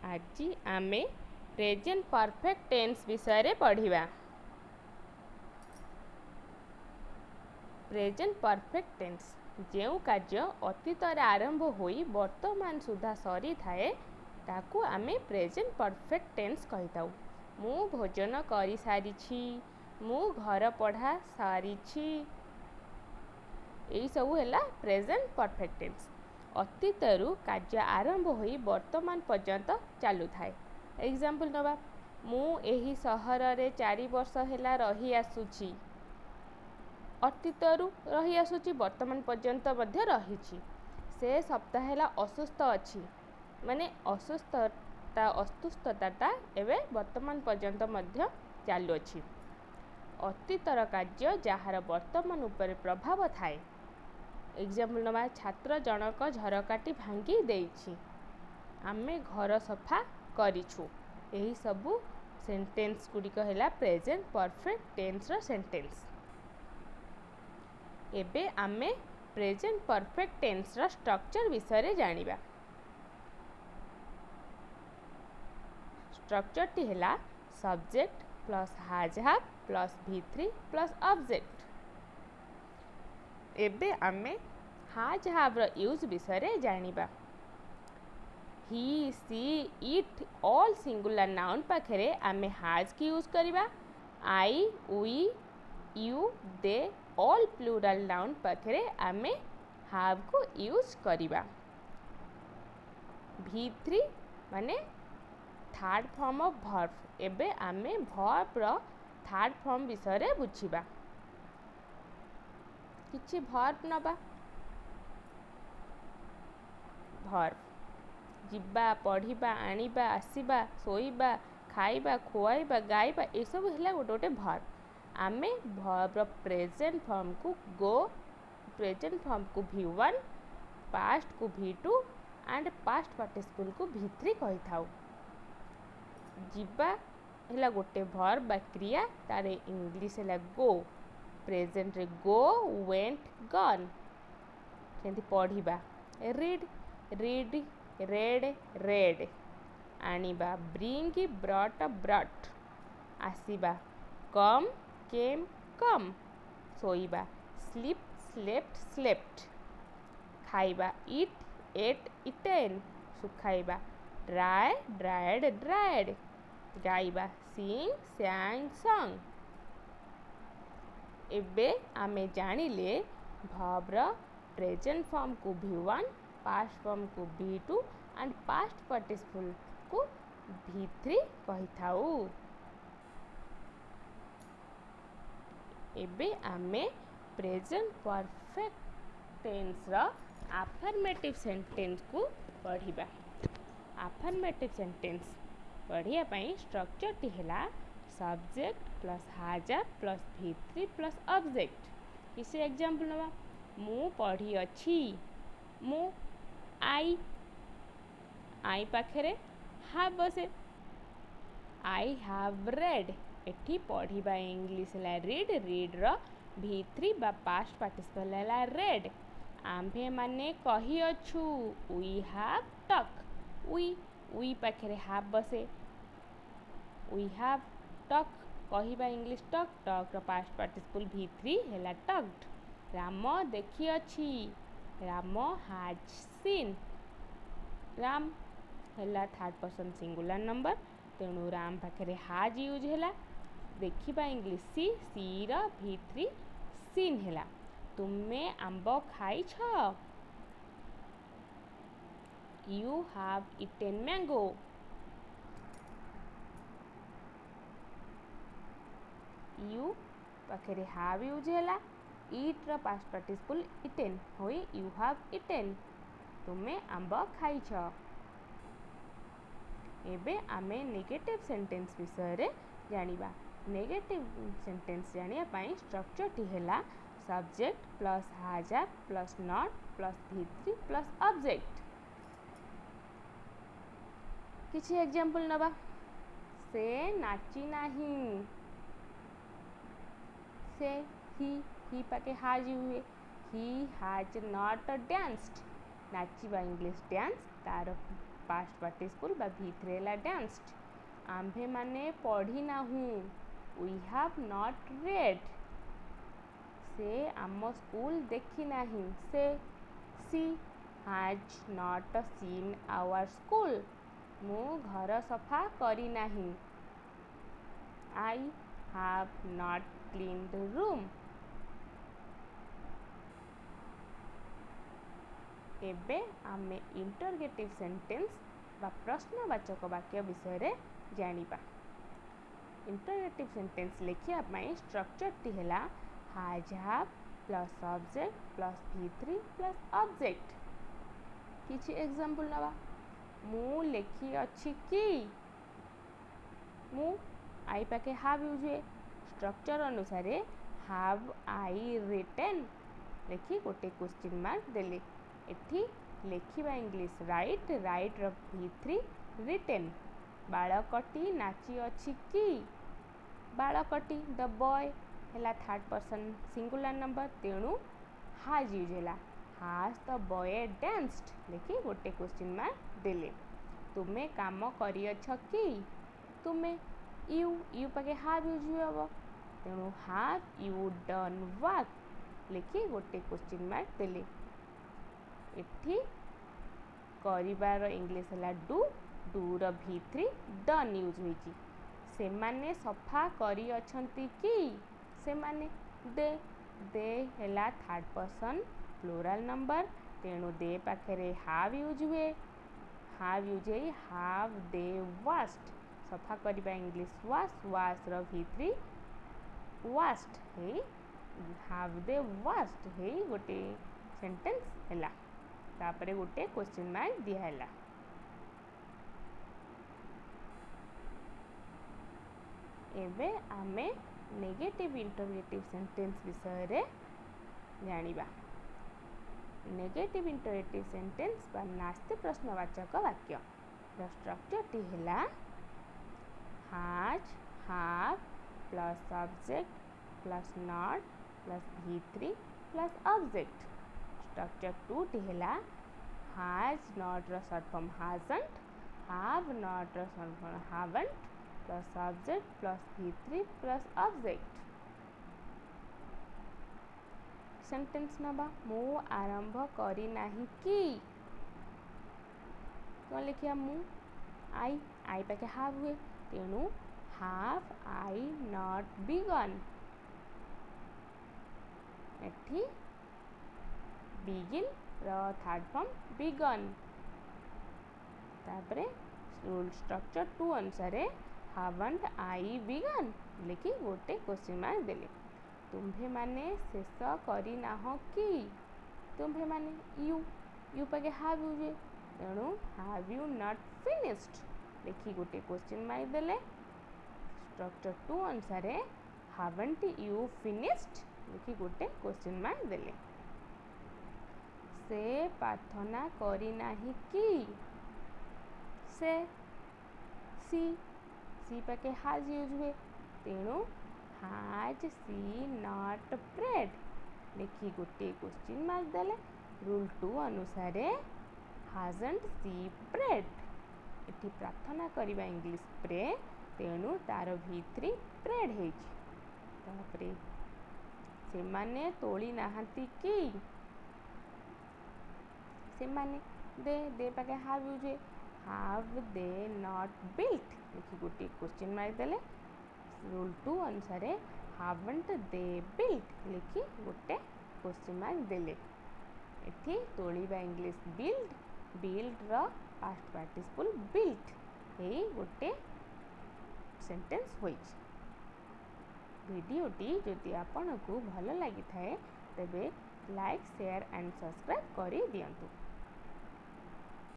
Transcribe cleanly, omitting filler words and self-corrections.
आज आमे present perfect tense विषय पढ़िबा। प्रेजेंट परफेक्ट टेन्स जो कार्य अतीत आरंभ होई वर्तमान सुधा सरी थाए ताकू आमे प्रेजेंट परफेक्ट टेन्स कहिताऊ। मु भोजन करि सारिछि, मु घर पढ़ा सारिछि, एई सबु हैला प्रेजेंट परफेक्ट टेन्स। अतीतरु कार्य आरंभ होई वर्तमान पर्यंत चालू थाए। एग्जांपल नबा, मु एही सहर रे 4 वर्ष हैला रही आसुछि। अतीतरु रही आसुछि वर्तमान पर्यंत मध्य रहिछि। से सप्ताह हैला असुस्थ अछि, माने असुस्थताटा एबे वर्तमान पर्यंत मध्य चालू अछि। अतीतर कार्य जहार वर्तमान उपर प्रभाव थाए। एग्जांपल नबा, छात्र जनक झरकाटी भांगी देइछि, आमे घर सफा करिछु। एही सबु सेंटेंस गुडी कहला प्रेजेंट परफेक्ट टेन्स रो सेंटेंस। एबे आमे प्रेजेंट परफेक्ट टेन्स रो स्ट्रक्चर विषय जानिबा। स्ट्रक्चर टी हैला subject plus has have plus V3 plus object. एबे आमे हैज हैव रो यूज विषय जानिबा। He, she, it all singular noun पाखरे आमे हैज की यूज करिबा। I, we, you, they all plural noun पाखरे आमे हैव को यूज करिबा। V3 माने थर्ड फॉर्म ऑफ वर्ब। एबे आमे वर्ब रो थर्ड फॉर्म विषय बुझिबा। किछि वर्ब नबा। वर्ब जिबा, पढ़िबा, आनिबा, आसीबा, सोइबा, खाइबा, खुआइबा, गाइबा, ए सब हैला गोटे वर्ब। आमे वर्ब रो प्रेजेंट फॉर्म को V1, पास्ट को V2 एंड पास्ट पार्टिसिपल को V3 कहि थाउ। जिबा हैला गोटे वर्ब बा क्रिया, तारे इंग्लिश हैला गो। प्रेजेंट रे गो, वेंट, गॉन। सेंति पढ़िबा रीड, रीड, रेड, रेड। आनिबा ब्रिंग, ब्रॉट, ब्रॉट। आसीबा कम, केम, कम। सोइबा स्लीप, स्लेप्ट, स्लेप्ट। खाइबा ईट, एट, इटेन। सुखाइबा ड्राई, ड्राइड, ड्राइड। गाइबा सिंग, sang, sung। एबे आमे जानिले वर्ब रो प्रेजेंट फॉर्म को V1, पास्ट फॉर्म को V2 एंड पास्ट पार्टिसिपल को V3 कहि थाउ। एबे आमे प्रेजेंट परफेक्ट टेन्स रो अफर्मेटिव सेंटेंस को पढ़िबा। अफर्मेटिव सेंटेंस पढ़िया पई स्ट्रक्चर टी हैला subject plus has have plus V3 plus object. किसे एग्जांपल नबा, मु पढ़ी अछि, मु आई पाखरे हैव बसे। आई हैव रेड, एठी पढ़िबा इंग्लिश हैला रीड, रीड रो V3 बा पास्ट पार्टिसिपल हैला रेड। आम्भे माने कहि अछु, वी हैव टॉक। वी पाखरे हैव बसे। वी हैव टॉक, कहिबा इंग्लिश टॉक, टॉक रो पास्ट पार्टिसिपल V3 हैला टॉक्ड। राम देखि अछि, राम हैज सीन। राम हैला थर्ड पर्सन सिंगुलर नंबर, तेणु राम पाखरे हैज यूज हैला। देखिबा इंग्लिश सी, सी रो V3 सीन हैला। तुमे आंबो खाइ छ, you have eaten mango. You पाखरे हैव यूज हैला। ईट रो पास्ट पार्टिसिपल इटेन होई यू हैव इटेन, तुमे आंबो खाइ छ। एबे आमे नेगेटिव सेंटेंस विषय रे जानिबा। नेगेटिव सेंटेंस जानिया पई स्ट्रक्चर टी हैला subject plus has have plus not plus V3 plus object. किछि एग्जांपल नबा, से नाची नाही। से ही पाके हैज हुए, ही हैज नॉट डांस्ड। नाचिबा इंग्लिश डांस, तार पास्ट पार्टिसिपल बा V3 है डांस्ड। आम्भे माने पढ़ी नाहू वी हैव नॉट रेड। से आम स्कूल देखी नाही से she has not seen our school. मु घर सफा करी नाही I have not cleaned room. एबे आमे इंटरगेटिव सेंटेंस बा प्रश्नवाचक वाक्य विषय रे जानिबा। इंटरगेटिव सेंटेंस लिखिया पई स्ट्रक्चर टी हैला has have plus subject plus V3 plus object. किछि एग्जांपल नबा। मु लिखी अछि कि मु आई पाके हैव यूज हुए। स्ट्रक्चर अनुसार हैव आई रिटन लिखि गोटे क्वेश्चन मार्क देले। एठी लेखिबा इंग्लिश राइट राइट र V3 रिटन। बालकटी नाची अछि कि बालकटी द बॉय हैला थर्ड पर्सन सिंगुलर नंबर तेणु हैज यूज हैला। हैज द बॉय डांस्ड लिखि गोटे क्वेश्चन मार्क देले। तुमे काम करी अछ कि तुमे you you Pakke have use हुए तेणु हैव यू डन वर्क लिखि गोटे क्वेश्चन मार्क देले। एठी करिबार इंग्लिश हैला डू डू र V3 डन यूज होईची। से माने सफा करी अछंती कि से माने दे हैला थर्ड पर्सन प्लूरल नंबर तेणु दे पाखरे हैव यूज हुए। हैव यूज है हैव दे वाश्ड। सफा करिबा इंग्लिश वाश र V3 वाश्ड है हैव दे वाश्ड है गोटे सेंटेंस हैला। तापरे गोटे क्वेश्चन मार्क दिया हैला। एबे आमे नेगेटिव इंटरगेटिव सेंटेंस विषय रे जानिबा। नेगेटिव इंटरगेटिव सेंटेंस बा नास्ति प्रश्नवाचक वाक्य द स्ट्रक्चर टी हैला has have plus subject plus not plus V3 plus object. Structure 2 टी हैला हैज नॉट र short form hasn't have not र short form haven't plus subject plus V3 plus object. Sentence नबा मु आरंभ करी नाही कि तो लिखिया मु आई पाके हैव हुए तेणु हैव आई नॉट बिगन। एठी बिगिन र थर्ड फॉर्म बिगन। तापरे रूल स्ट्रक्चर 2 अनुसार हैवंट आई बिगन लिखि गोटे क्वेश्चन मार्क देले। तुम्भे माने शेष करी नाह कि तुम्भे माने यू पाके हैव यूज तेणु हैव यू नॉट फिनिश्ड लिखि गोटे क्वेश्चन मार्क देले। स्ट्रक्चर 2 अनुसार हैवंट यू फिनिश्ड लिखि गोटे क्वेश्चन मार्क देले। से प्रार्थना करी नाही कि से सी पाके हैज यूज हुए तेणु हैज सी नॉट प्रेड लिखि गोटे क्वेश्चन मार्क देले। रूल 2 अनुसार हैजंट सी प्रेड। एठी प्रार्थना करिबा इंग्लिश प्रे तेणु तार V3 प्रेड हेछि। तापरे से माने तोली नाहंती कि से माने दे पाके have use have they not built लिखि गोटे क्वेश्चन मार्क देले। रूल 2 अनुसार हैवंट दे बिल्ट लिखि गोटे क्वेश्चन मार्क देले। एठी तोलिबा इंग्लिश बिल्ड र पास्ट पार्टिसिपल बिल्ट हे गोटे सेंटेंस होइछ। भिडियोटी जदि आपनको भल लागि थाए तेबे लाइक शेयर एंड सब्सक्राइब करि दियंतु।